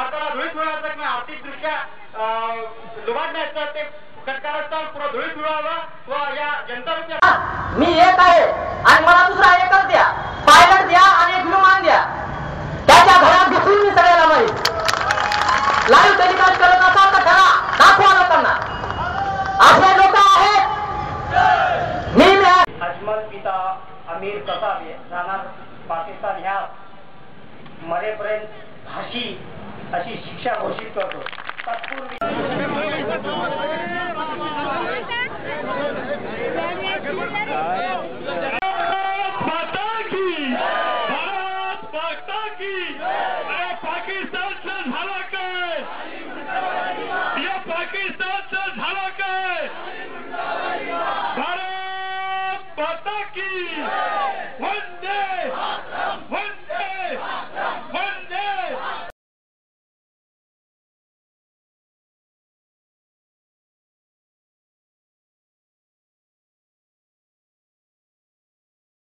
भारताला धुळीत मिळवायचं किंवा आर्थिकदृष्ट्या लुबाडण्याचं ते षटकारस्थान पुढे धुळीत मिळवावं व या जनता मी एक आहे आणि मला दुसरा एकच द्या, पायलट द्या आणि एक विमान द्या, त्याच्या घरात घुसून मी सगळ्याला माहीत. लाईव्ह टेलिकास्ट करत असाल तर करा, दाखवा लोकांना. असे लोक आहेत. मी अजमल पिता अमीर कसाबे राहणार पाकिस्तान ह्या मरेपर्यंत फाशी अशी शिक्षा घोषित करतो. तत्पूर्वी पाकिस्तानचं झालं काय? या पाकिस्तानचं झालं काय? भारत माता की